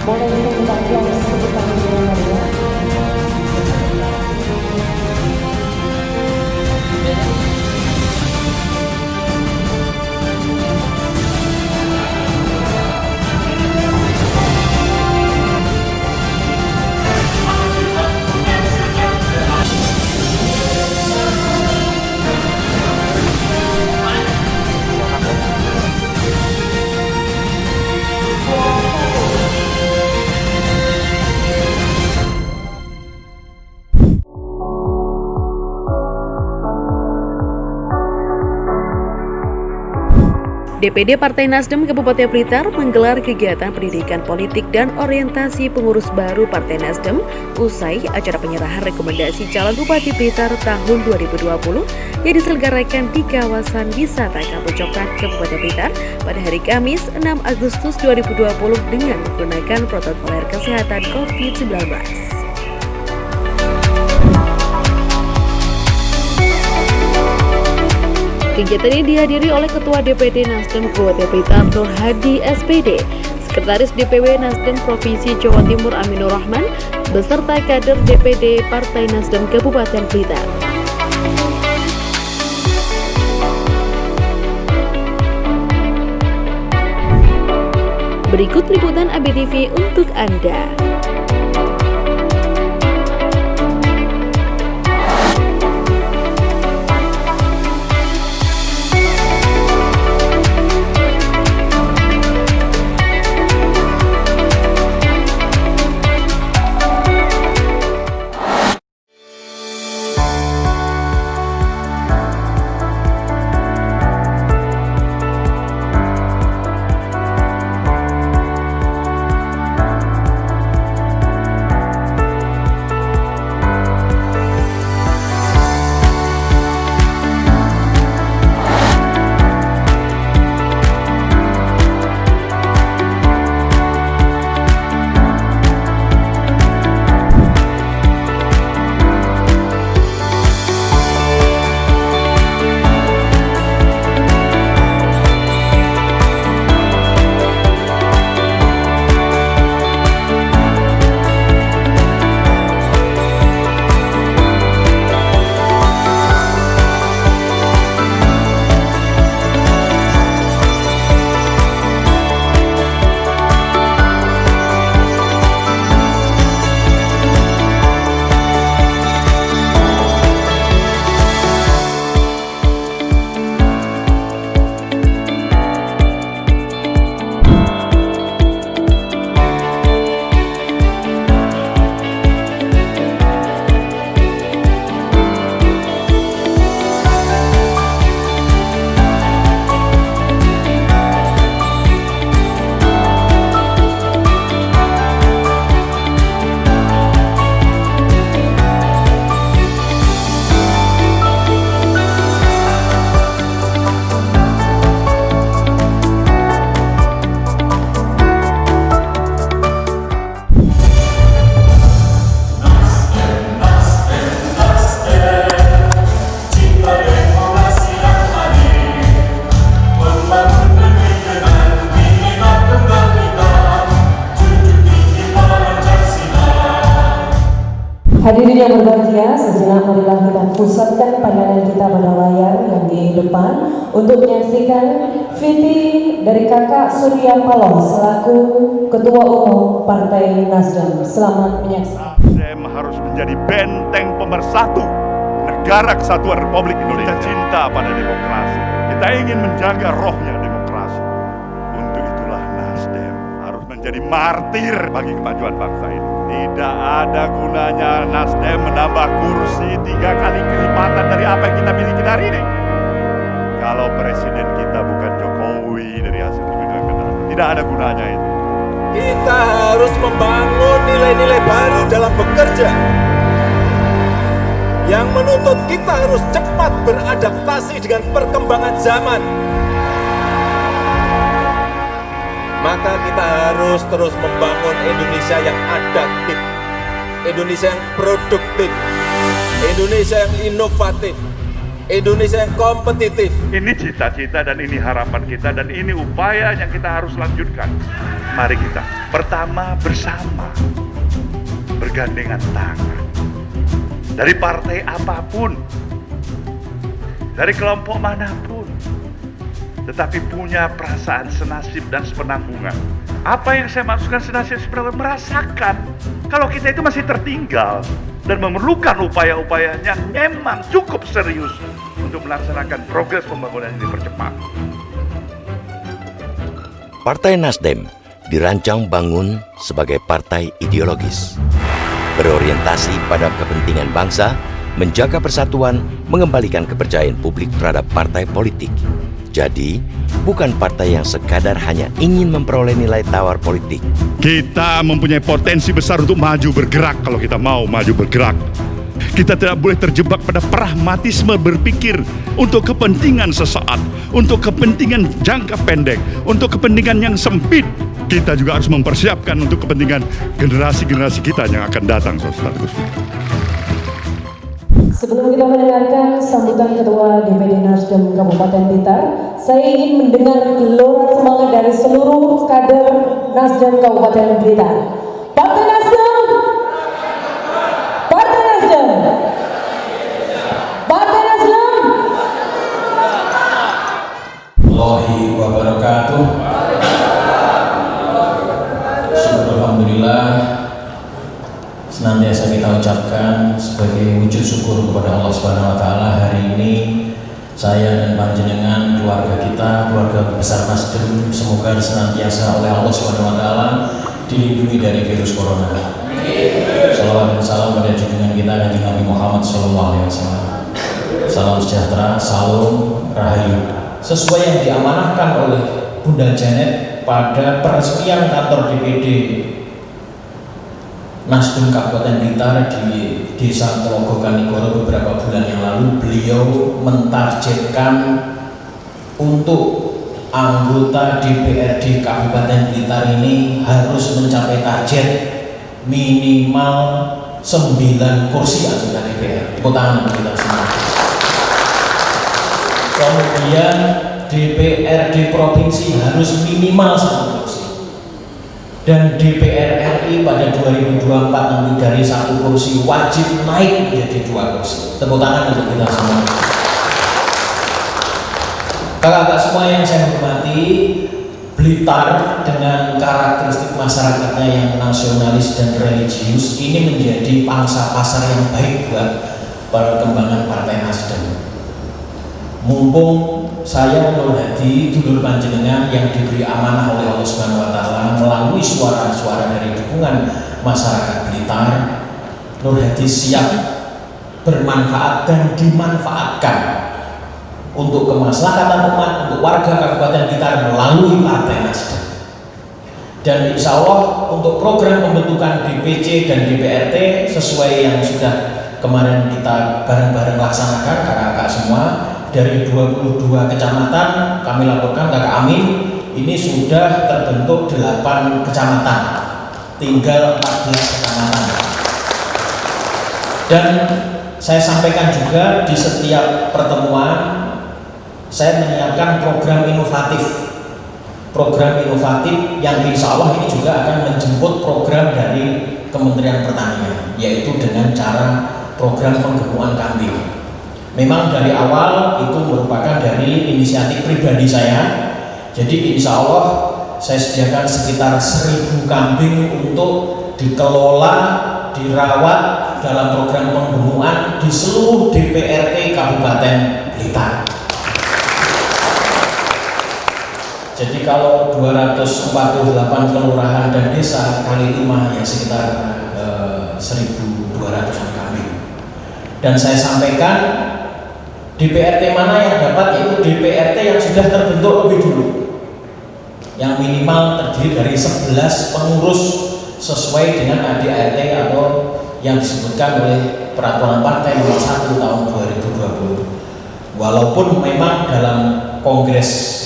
Boleh kita bilang sebutan namanya. DPD Partai Nasdem Kabupaten Blitar menggelar kegiatan pendidikan politik dan orientasi pengurus baru Partai Nasdem usai acara penyerahan rekomendasi calon Bupati Blitar tahun 2020 yang diselenggarakan di kawasan wisata Kampung Coklat Kabupaten Blitar pada hari Kamis 6 Agustus 2020 dengan menggunakan protokol kesehatan COVID-19. Kegiatan ini dihadiri oleh Ketua DPD Nasdem Kabupaten Blitar Nur Hadi SPD, Sekretaris DPW Nasdem Provinsi Jawa Timur Aminur Rahman, beserta kader DPD Partai Nasdem Kabupaten Blitar. Berikut liputan ABTV untuk Anda. Hadirin yang berbahagia, sejenak marilah kita pusatkan pandangan kita pada layar yang di depan untuk menyaksikan VT dari Kakak Surya Paloh selaku Ketua Umum Partai Nasdem. Selamat menyaksikan. Nasdem harus menjadi benteng pemersatu negara kesatuan Republik Indonesia. Cinta pada demokrasi. Kita ingin menjaga rohnya demokrasi. Untuk itulah Nasdem harus menjadi martir bagi kemajuan bangsa ini. Tidak ada gunanya Nasdem menambah kursi 3 kali kelipatan dari apa yang kita miliki hari ini. Kalau presiden kita bukan Jokowi dari hasil pemilihan kita, tidak ada gunanya itu. Kita harus membangun nilai-nilai baru dalam bekerja yang menuntut kita harus cepat beradaptasi dengan perkembangan zaman. Maka kita harus terus membangun Indonesia yang adaptif, Indonesia yang produktif, Indonesia yang inovatif, Indonesia yang kompetitif. Ini cita-cita dan ini harapan kita dan ini upaya yang kita harus lanjutkan. Mari kita pertama bersama, bergandengan tangan. Dari partai apapun, dari kelompok manapun, tetapi punya perasaan senasib dan sepenanggungan. Apa yang saya maksudkan senasib sepenanggungan? Merasakan kalau kita itu masih tertinggal dan memerlukan upaya-upaya yang memang cukup serius untuk melaksanakan progres pembangunan ini dipercepat. Partai Nasdem dirancang bangun sebagai partai ideologis, berorientasi pada kepentingan bangsa, menjaga persatuan, mengembalikan kepercayaan publik terhadap partai politik. Jadi, bukan partai yang sekadar hanya ingin memperoleh nilai tawar politik. Kita mempunyai potensi besar untuk maju bergerak kalau kita mau maju bergerak. Kita tidak boleh terjebak pada pragmatisme berpikir untuk kepentingan sesaat, untuk kepentingan jangka pendek, untuk kepentingan yang sempit. Kita juga harus mempersiapkan untuk kepentingan generasi-generasi kita yang akan datang, saudara-saudaraku. Sebelum kita mendengarkan sambutan Ketua DPD Nasdem Kabupaten Blitar, saya ingin mendengar gelora semangat dari seluruh kader Nasdem Kabupaten Blitar. Partai Nasdem! Partai Nasdem! Partai Nasdem! Allahi wabarakatuh. Alhamdulillah, senantiasa kita ucapkan sebagai wujud syukur kepada Allah Subhanahu wa taala, hari ini saya dan panjenengan, keluarga kita, keluarga besar Nasdem, semoga senantiasa oleh Allah Subhanahu wa taala dilindungi dari virus corona. Salawat dan salam pada junjungan kita Kanjeng Nabi Muhammad SAW. Salam sejahtera, salam rahayu. Sesuai yang diamanahkan oleh Bunda Janet pada peresmian kantor DPD Nasdem Kabupaten Blitar di Desa Telogo Kanigoro beberapa bulan yang lalu, beliau mentargetkan untuk anggota DPRD Kabupaten Blitar ini harus mencapai target minimal 9 kursi anggota DPR. Tepuk tangan untuk kita semua. Kemudian DPRD provinsi harus minimal 1 kursi. Dan DPR RI pada 2024 nanti dari 1 kursi wajib naik menjadi 2 kursi. Tepuk tangan untuk kita semua. Kakak-kakak semua yang saya hormati, Blitar dengan karakteristik masyarakatnya yang nasionalis dan religius ini menjadi pangsa pasar yang baik buat perkembangan Partai Nasdem. Mumpung saya Nur Hadi, dulur panjenengan yang diberi amanah oleh Allah Subhanahu wa taala melalui suara-suara dari dukungan masyarakat Blitar, Nur Hadi siap bermanfaat dan dimanfaatkan untuk kemaslahatan umat, untuk warga Kabupaten Blitar melalui Partai Nasdem. Dan insya Allah untuk program pembentukan DPC dan DPRT sesuai yang sudah kemarin kita bareng-bareng laksanakan kakak-kakak semua, dari 22 kecamatan kami laporkan Kakak Amin ini sudah terbentuk 8 kecamatan, tinggal 14 kecamatan. Dan saya sampaikan juga di setiap pertemuan saya menyiapkan program inovatif yang insya Allah ini juga akan menjemput program dari Kementerian Pertanian, yaitu dengan cara program penggemukan kambing. Memang dari awal itu merupakan dari inisiatif pribadi saya. Jadi insya Allah saya sediakan sekitar 1000 kambing untuk dikelola, dirawat dalam program penggemukan di seluruh DPRD Kabupaten Blitar. Jadi kalau 248 kelurahan dan desa kali 5 ya sekitar 1.200 kambing. Dan saya sampaikan DPRT mana yang dapat, yaitu DPRT yang sudah terbentuk lebih dulu, yang minimal terdiri dari 11 pengurus sesuai dengan ADART atau yang disebutkan oleh Peraturan Partai Nomor 1 Tahun 2020. Walaupun memang dalam Kongres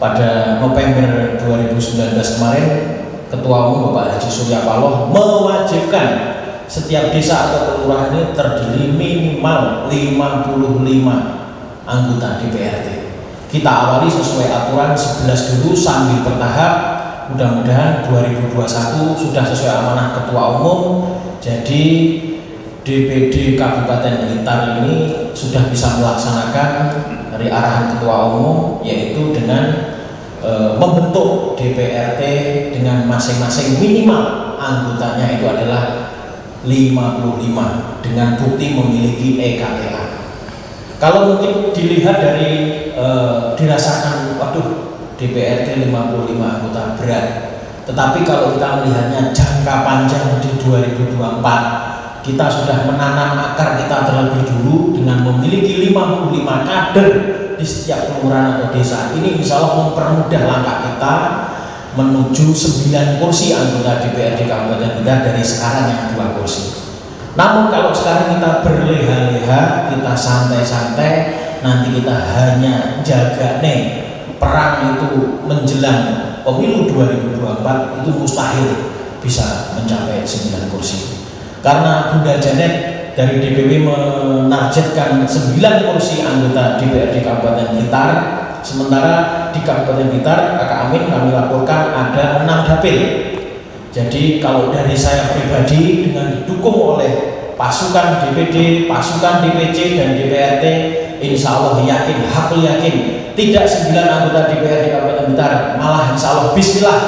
pada November 2019 kemarin, Ketua Umum Bapak Haji Surya Paloh mewajibkan setiap desa atau kelurahan ini terdiri minimal 55 anggota DPRD. Kita awali sesuai aturan 11 dulu sambil bertahap. Mudah-mudahan 2021 sudah sesuai amanah Ketua Umum. Jadi DPD Kabupaten Blitar ini sudah bisa melaksanakan dari arahan Ketua Umum, yaitu dengan membentuk DPRD dengan masing-masing minimal anggotanya itu adalah 55 dengan bukti memiliki EKTA. Kalau mungkin dilihat dari dirasakan, waduh, DPRD 55 anggota berat. Tetapi kalau kita melihatnya jangka panjang di 2024, kita sudah menanam akar kita terlebih dulu dengan memiliki 55 kader di setiap kelurahan atau desa. Ini insya Allah mempermudah langkah kita menuju 9 kursi anggota DPRD Kabupaten Blitar dari sekarang yang 2 kursi. Namun kalau sekarang kita berleha-leha, kita santai-santai, nanti kita hanya jaga perang itu menjelang pemilu 2024 itu mustahil bisa mencapai 9 kursi. Karena Bunda Janet dari DPW menargetkan 9 kursi anggota DPRD Kabupaten Blitar, sementara di Kabupaten Blitar, Kakak Amin kami laporkan ada 6 dapil. Jadi kalau dari saya pribadi dengan didukung oleh pasukan DPD, pasukan DPC dan DPRD, insya Allah yakin, hakul yakin, tidak 9 anggota DPRD Kabupaten Blitar, malah insya Allah bismillah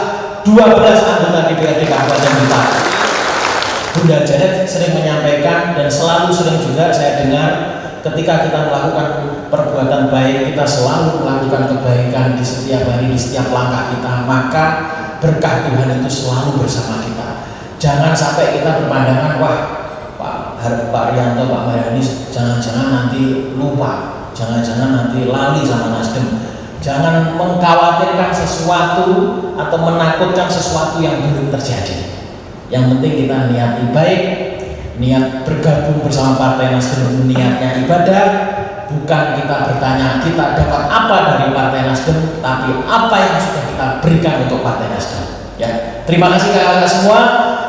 12 anggota DPRD Kabupaten Blitar. Bunda Janet sering menyampaikan dan selalu sering juga saya dengar, ketika kita melakukan perbuatan baik, kita selalu melakukan kebaikan di setiap hari, di setiap langkah kita, maka berkah Tuhan itu selalu bersama kita. Jangan sampai kita berpandangan, wah Pak Rianto, Pak Mariani, jangan-jangan nanti lupa, jangan-jangan nanti lali sama Nasdem. Jangan mengkhawatirkan sesuatu atau menakutkan sesuatu yang belum terjadi. Yang penting kita niati baik, niat bergabung bersama Partai Nasdem, niatnya ibadah, bukan kita bertanya kita dapat apa dari Partai Nasdem, tapi apa yang sudah kita berikan untuk Partai Nasdem. Ya, terima kasih kakak-kakak semua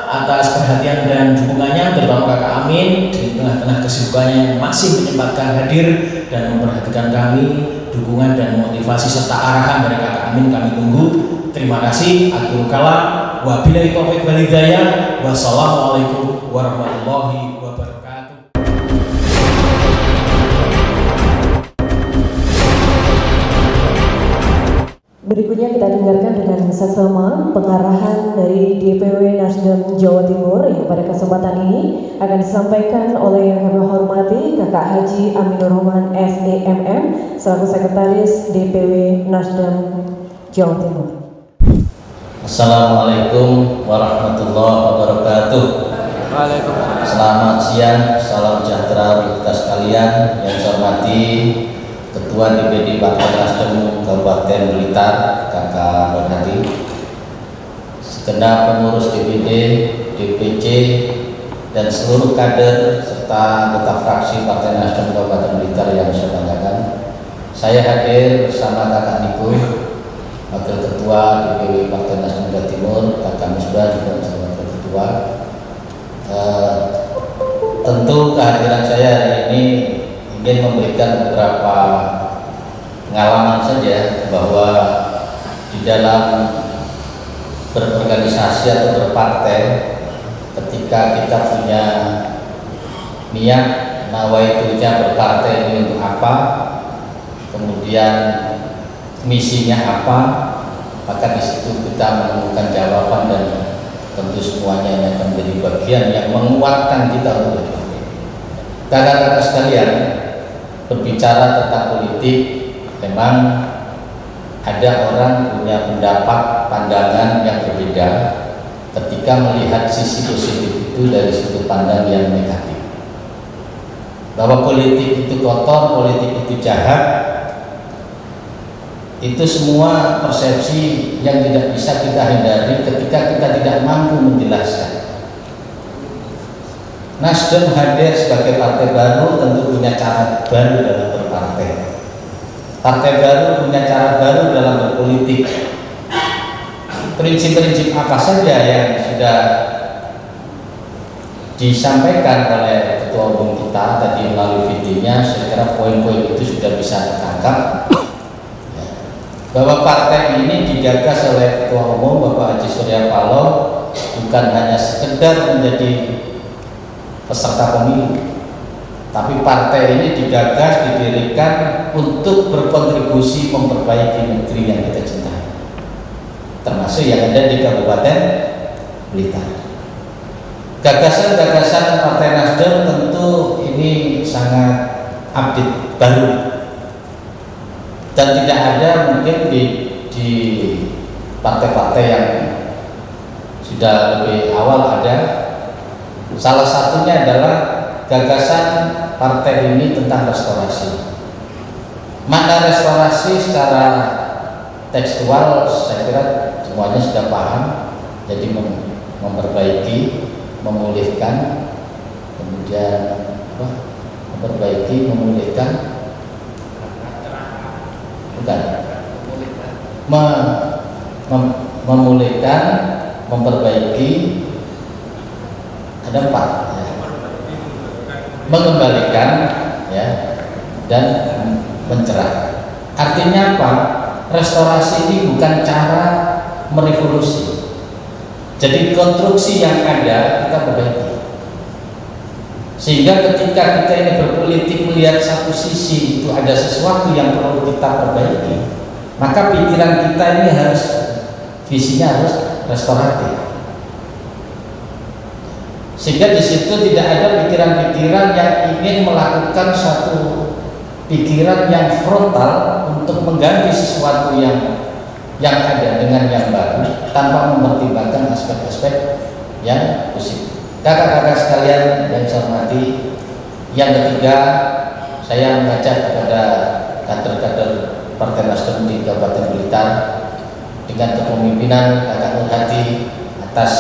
atas perhatian dan dukungannya, terutama Kakak Amin di tengah-tengah kesibukannya yang masih menyempatkan hadir dan memperhatikan kami. Dukungan dan motivasi serta arahan dari Kakak Amin kami tunggu. Terima kasih. Akhirul kalam. Wabillahi taufiq wal hidayah. Wassalamualaikum warahmatullahi wabarakatuh. Berikutnya kita dengarkan dengan seksama pengarahan dari DPW Nasdem Jawa Timur yang pada kesempatan ini akan disampaikan oleh yang kami hormati Kakak Haji Aminur Rahman SEMM selaku Sekretaris DPW Nasdem Jawa Timur. Assalamualaikum warahmatullahi wabarakatuh. Selamat siang, salam sejahtera bagi kita sekalian. Yang saya hormati Ketua DPD Partai Nasdem Kabupaten Blitar, Kakak Nur Hadi, segenap pengurus DPD, DPC, dan seluruh kader serta anggota fraksi Partai Nasdem Kabupaten Blitar yang saya banggakan. Saya hadir bersama Kakak Niko, Wakil Ketua DPW Partai Nasdem Jawa Timur, Kakak Misbah juga bersama Wakil Ketua. Tentu kehadiran saya hari ini ingin memberikan beberapa pengalaman saja bahwa di dalam berorganisasi atau berpartai, ketika kita punya niat nawaitunya berpartai ini untuk apa, kemudian misinya apa, maka di situ kita menemukan jawaban dan tentu semuanya ini akan menjadi bagian yang menguatkan kita untuk berjuang. Kakak-kakak sekalian, berbicara tentang politik, memang ada orang punya pendapat, pandangan yang berbeda ketika melihat sisi positif itu dari sudut pandang yang negatif. Bahwa politik itu kotor, politik itu jahat, itu semua persepsi yang tidak bisa kita hindari ketika kita tidak mampu menjelaskan. Nasdem hadir sebagai partai baru tentu punya cara baru dalam berpartai. Partai baru punya cara baru dalam berpolitik. Prinsip-prinsip apa saja yang sudah disampaikan oleh ketua umum kita tadi melalui videonya, saya kira poin-poin itu sudah bisa ditangkap. Ya. Bahwa partai ini digagas oleh ketua umum Bapak Haji Surya Paloh bukan hanya sekedar menjadi peserta pemilu, tapi partai ini digagas, didirikan untuk berkontribusi memperbaiki negeri yang kita cintai, termasuk yang ada di Kabupaten Blitar. Gagasan-gagasan Partai Nasdem tentu ini sangat update baru dan tidak ada mungkin di partai-partai yang sudah lebih awal ada. Salah satunya adalah gagasan partai ini tentang restorasi. Makna restorasi secara tekstual saya kira semuanya sudah paham. Jadi memperbaiki, memulihkan, kemudian memperbaiki, memulihkan, bukan, memulihkan, memperbaiki, ada 4 ya. Mengembalikan ya, dan mencerahkan. Artinya apa? Restorasi ini bukan cara merevolusi. Jadi konstruksi yang ada kita perbaiki, sehingga ketika kita ini berpolitik melihat satu sisi itu ada sesuatu yang perlu kita perbaiki, maka pikiran kita ini harus, visinya harus restoratif, sehingga di situ tidak ada pikiran-pikiran yang ingin melakukan satu pikiran yang frontal untuk mengganti sesuatu yang ada dengan yang baru tanpa mempertimbangkan aspek-aspek yang positif. Kakak-kakak sekalian yang saya hormati, yang ketiga saya mengajak kepada kader-kader Partai Nasdem di Kabupaten Blitar dengan kepemimpinan Kakak Nur Hadi atas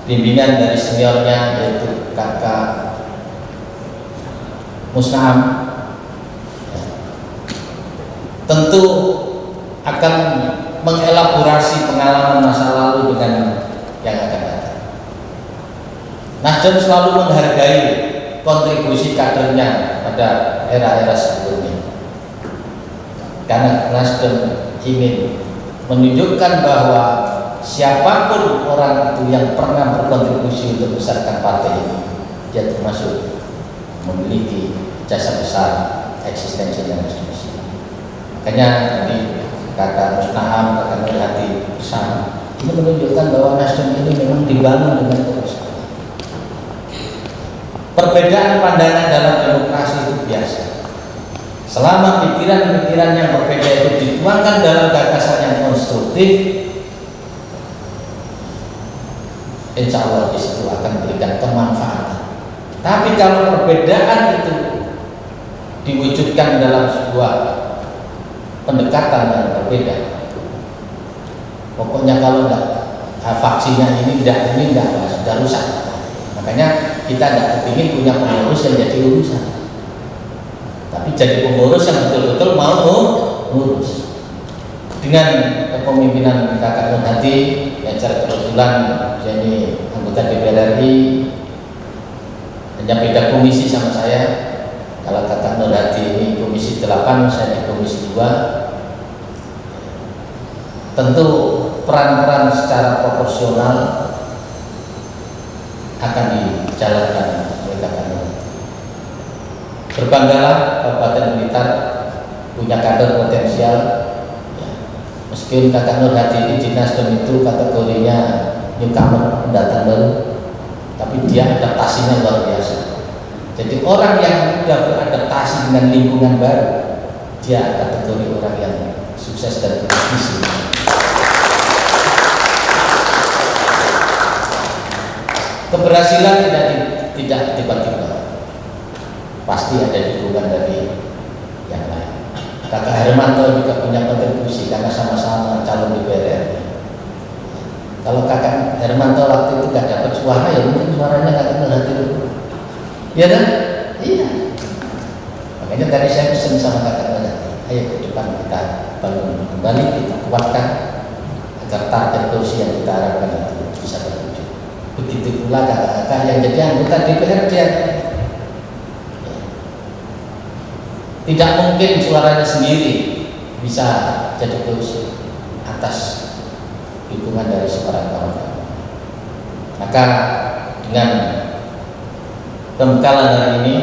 bimbingan dari seniornya yaitu Kakak Musnaam, tentu akan mengelaborasi pengalaman masa lalu dengan yang akan datang. Nasdem selalu menghargai kontribusi kadernya pada era-era sebelumnya, karena Nasdem ingin menunjukkan bahwa siapapun orang itu yang pernah berkontribusi untuk membesarkan partai ini, dia termasuk memiliki jasa besar eksistensi yang harus diisi. Makanya ini Kakak Musnaam, Kakak Nur Hadi bersama ini menunjukkan bahwa Nasdem ini memang dibangun dengan kebesaran. Perbedaan pandangan dalam demokrasi itu biasa. Selama pikiran-pikiran yang berbeda itu dituangkan dalam gagasan yang konstruktif, insya Allah di situ akan memberikan kemanfaatan. Tapi kalau perbedaan itu diwujudkan dalam sebuah pendekatan yang berbeda, pokoknya kalau enggak vaksinnya ini enggak sudah rusak. Makanya kita enggak kepingin punya pengurus yang jadi urusan, tapi jadi pengurus yang betul-betul mau ngurus. Dengan kepemimpinan Kakak Nur Hadi yang secara kebetulan jadi anggota DPR RI, hanya beda komisi sama saya. Kalau Kakak Nur Hadi ini komisi 8, saya di komisi 2. Tentu peran-peran secara proporsional akan dijalankan oleh Kakak Nur Hadi. Berbanggalah Kabupaten Blitar punya kader potensial. Ya. Meskipun Kakak Nur Hadi ini di Nasdem itu kategorinya newcomer, pendatang baru, tapi dia adaptasinya luar biasa. Jadi orang yang sudah beradaptasi dengan lingkungan baru, dia kategori orang yang sukses dan bervisi. Keberhasilan tidak tiba-tiba, pasti ada dukungan dari yang lain. Kakak Hermanto juga punya kontribusi karena sama-sama calon DPR RI. Kalau Kakak Hermanto waktu itu gak dapat suara, ya mungkin suaranya Kakak Nur Hadi. Iya kan? Iya. Makanya tadi saya pesan sama Kakak Nur Hadi, ayo ke depan kita bangun kembali, kita kuatkan agar target kursi yang kita harapkan itu bisa terwujud. Begitu pula kakak-kakak yang jadi anggota DPR tidak mungkin suaranya sendiri bisa jadi kursi atas dukungan dari suara kawan-kawan. Maka dengan pembekalan hari ini,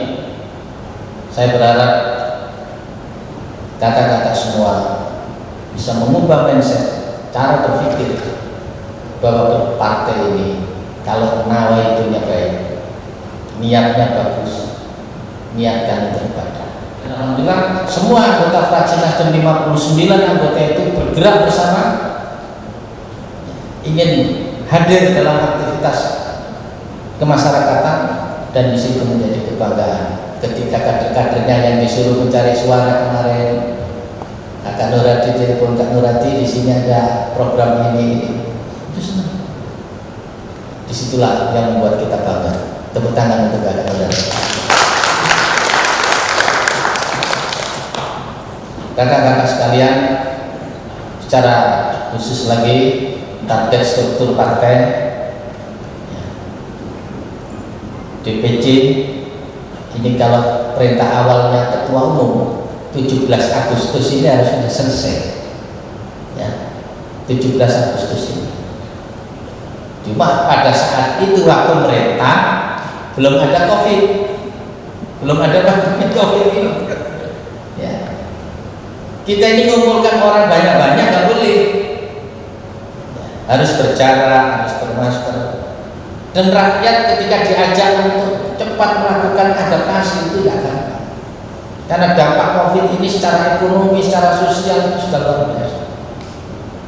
saya berharap kakak-kakak semua bisa mengubah mindset, cara berpikir bahwa partai ini kalau nawaitunya baik, niatnya bagus, niatkan itu ibadah. Dan alhamdulillah semua anggota fraksi Nasdem 59 anggota itu bergerak bersama, ingin hadir dalam aktivitas kemasyarakatan, dan di situ menjadi kebanggaan ketika kader-kadernya yang disuruh mencari suara kemarin, Kak Nurati telepon Kak Nurati, di sini ada program ini, itu senang. Disitulah yang membuat kita bangga. Tepuk tangan untuk Kak Nurati. Kakak-kakak sekalian, secara khusus lagi target struktur partai, DPC ini kalau perintah awalnya ketua umum 17 Agustus ini harus sudah selesai, ya, 17 Agustus ini. Cuma pada saat itu waktu merintah belum ada COVID, belum ada pandemi COVID ini. Ya. Kita ini mengumpulkan orang banyak-banyak nggak boleh, harus berjarak, harus bermasker. Dan rakyat ketika diajak untuk cepat melakukan adaptasi itu tidak gampang. Karena dampak COVID ini secara ekonomi, secara sosial itu sudah luar biasa.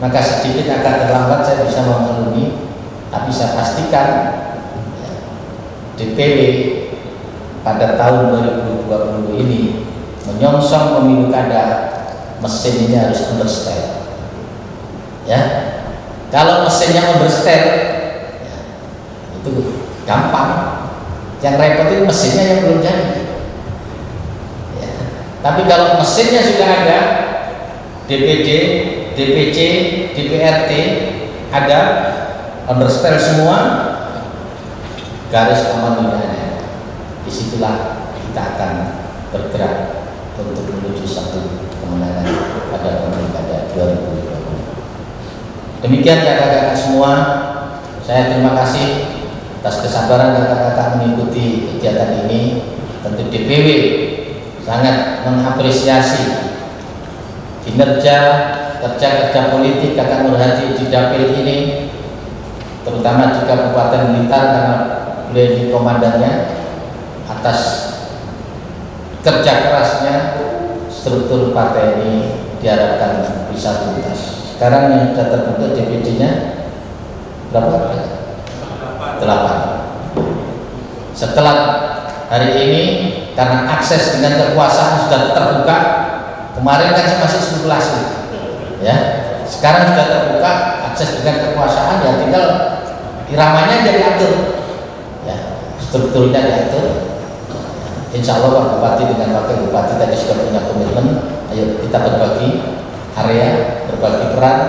Maka sedikit agak terlambat saya bisa memenuhi, tapi saya pastikan ya, DPW pada tahun 2020 ini menyongsong pemilu kada, mesin ini harus understand. Ya, kalau mesinnya understand, ya, itu gampang. Yang repot itu mesinnya yang belum jadi. Ya. Tapi kalau mesinnya sudah ada, DPD, DPC, DPRD ada, understand semua, garis komandonya, disitulah kita akan bergerak untuk menuju satu kemenangan pada pemilu kada 2020. Demikian kakak-kakak semua, saya terima kasih atas kesabaran kakak-kakak mengikuti kegiatan ini. Tentu DPW sangat mengapresiasi kinerja kerja politik kakak Nurhadi di dapil ini, terutama di Kabupaten Blitar karena beliau ini komandannya. Atas kerja kerasnya struktur partai ini diharapkan bisa tuntas. Sekarang yang sudah terbentuk DPD-nya berapa? 8. Setelah hari ini karena akses dengan kekuasaan sudah terbuka, kemarin kan masih spekulasi, ya. Sekarang sudah terbuka akses dengan kekuasaan, ya tinggal iramanya jadi atur, ya, strukturnya diatur. Insya Allah Pak Bupati dengan Wakil Bupati tadi sudah punya komitmen. Ayo kita berbagi area, berbagi peran,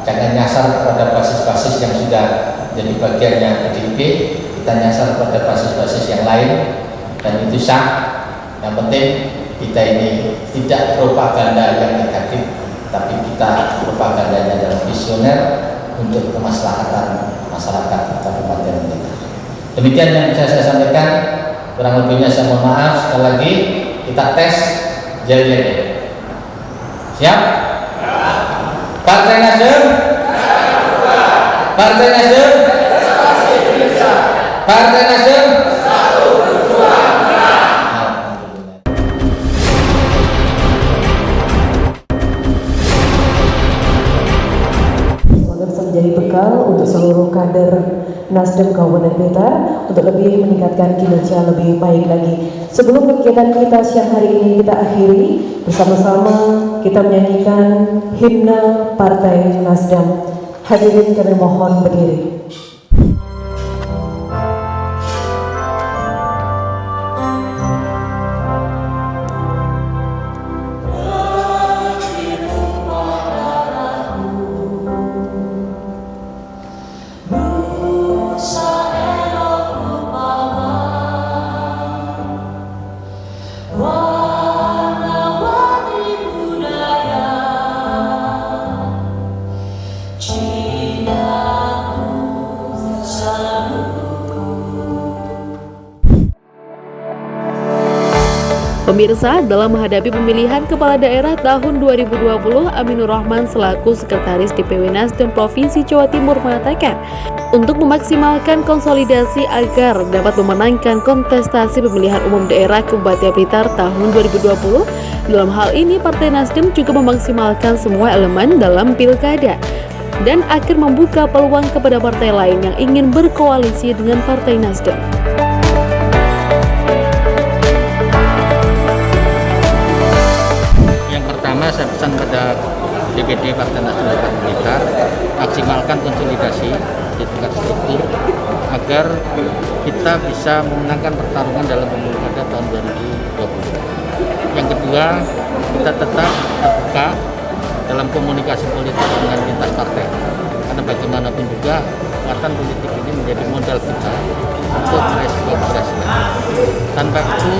jangan nyasar kepada basis-basis yang sudah jadi bagiannya PDIP, kita nyasar pada basis-basis yang lain, dan itu sah. Yang penting kita ini tidak propaganda yang negatif, tapi kita propagandanya adalah visioner untuk kemaslahatan masyarakat Kabupaten Blitar. Demikian yang bisa saya sampaikan. Kurang lebihnya saya mohon maaf. Sekali lagi kita tes jari-jari. Siap? Partai Nasdem? Partai Nasdem? Partai Nasdem? Semoga bisa menjadi bekal untuk seluruh kader Nasdem Kabupaten Blitar untuk lebih meningkatkan kinerja lebih baik lagi. Sebelum kegiatan kita siang hari ini kita akhiri, bersama-sama kita menyanyikan himne Partai Nasdem. Hadirin kami mohon berdiri. Warna Pemirsa, dalam menghadapi pemilihan kepala daerah tahun 2020, Aminur Rahman selaku Sekretaris DPW Nasdem Provinsi Jawa Timur mengatakan, untuk memaksimalkan konsolidasi agar dapat memenangkan kontestasi pemilihan umum daerah Kabupaten Blitar tahun 2020, dalam hal ini Partai Nasdem juga memaksimalkan semua elemen dalam pilkada dan akan membuka peluang kepada partai lain yang ingin berkoalisi dengan Partai Nasdem. Saya pesan pada DPD Partai Nasdem Kabupaten Blitar, maksimalkan konsolidasi di tingkat struktur agar kita bisa memenangkan pertarungan dalam pemilu kada tahun 2020. Yang kedua, kita tetap terbuka dalam komunikasi politik dengan lintas partai, karena bagaimanapun juga kekuatan politik ini menjadi modal kita untuk meraih sebuah keberhasilan. Tanpa itu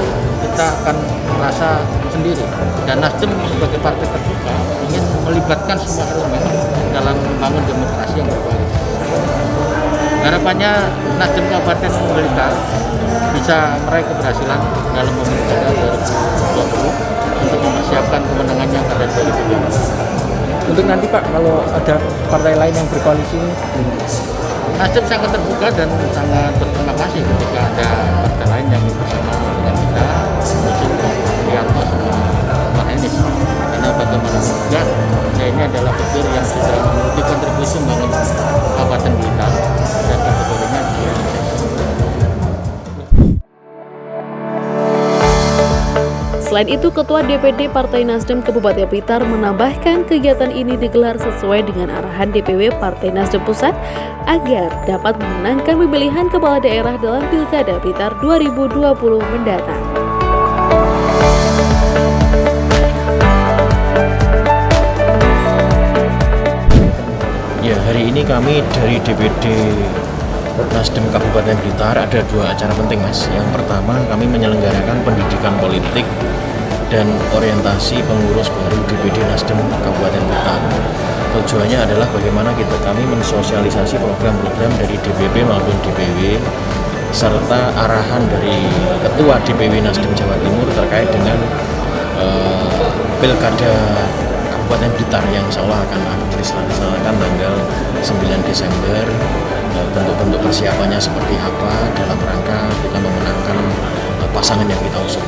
kita akan merasa sendiri, dan Nasdem sebagai partai terbuka ingin melibatkan semua elemen dalam membangun demokrasi yang berkualitas. Harapannya Nasdem Kabupaten Blitar bisa meraih keberhasilan dalam pemilu kada 2020 untuk mempersiapkan kemenangannya pada 2020. Untuk nanti Pak, kalau ada partai lain yang berkoalisi, Nasdem sangat terbuka dan sangat berterima kasih ketika ada partai lain yang bersama dengan kita mengusung Prianto sama Marhenis, karena bagaimanapun juga ini adalah figur yang sudah memiliki kontribusi membangun Kabupaten Blitar dan kategorinya di Indonesia. Selain itu, Ketua DPD Partai Nasdem Kabupaten Blitar menambahkan kegiatan ini digelar sesuai dengan arahan DPW Partai Nasdem Pusat agar dapat memenangkan pemilihan kepala daerah dalam Pilkada Blitar 2020 mendatang. Ya, hari ini kami dari DPD Nasdem Kabupaten Blitar ada dua acara penting, Mas. Yang pertama, kami menyelenggarakan pendidikan politik dan orientasi pengurus baru DPD Nasdem Kabupaten Blitar. Tujuannya adalah bagaimana kami mensosialisasi program-program dari DPP maupun DPW serta arahan dari Ketua DPW Nasdem Jawa Timur terkait dengan Pilkada Kabupaten Blitar yang insya Allah akan dilaksanakan tanggal 9 Desember. Bentuk-bentuk persiapannya seperti apa dalam rangka kita memenangkan pasangan yang kita usung.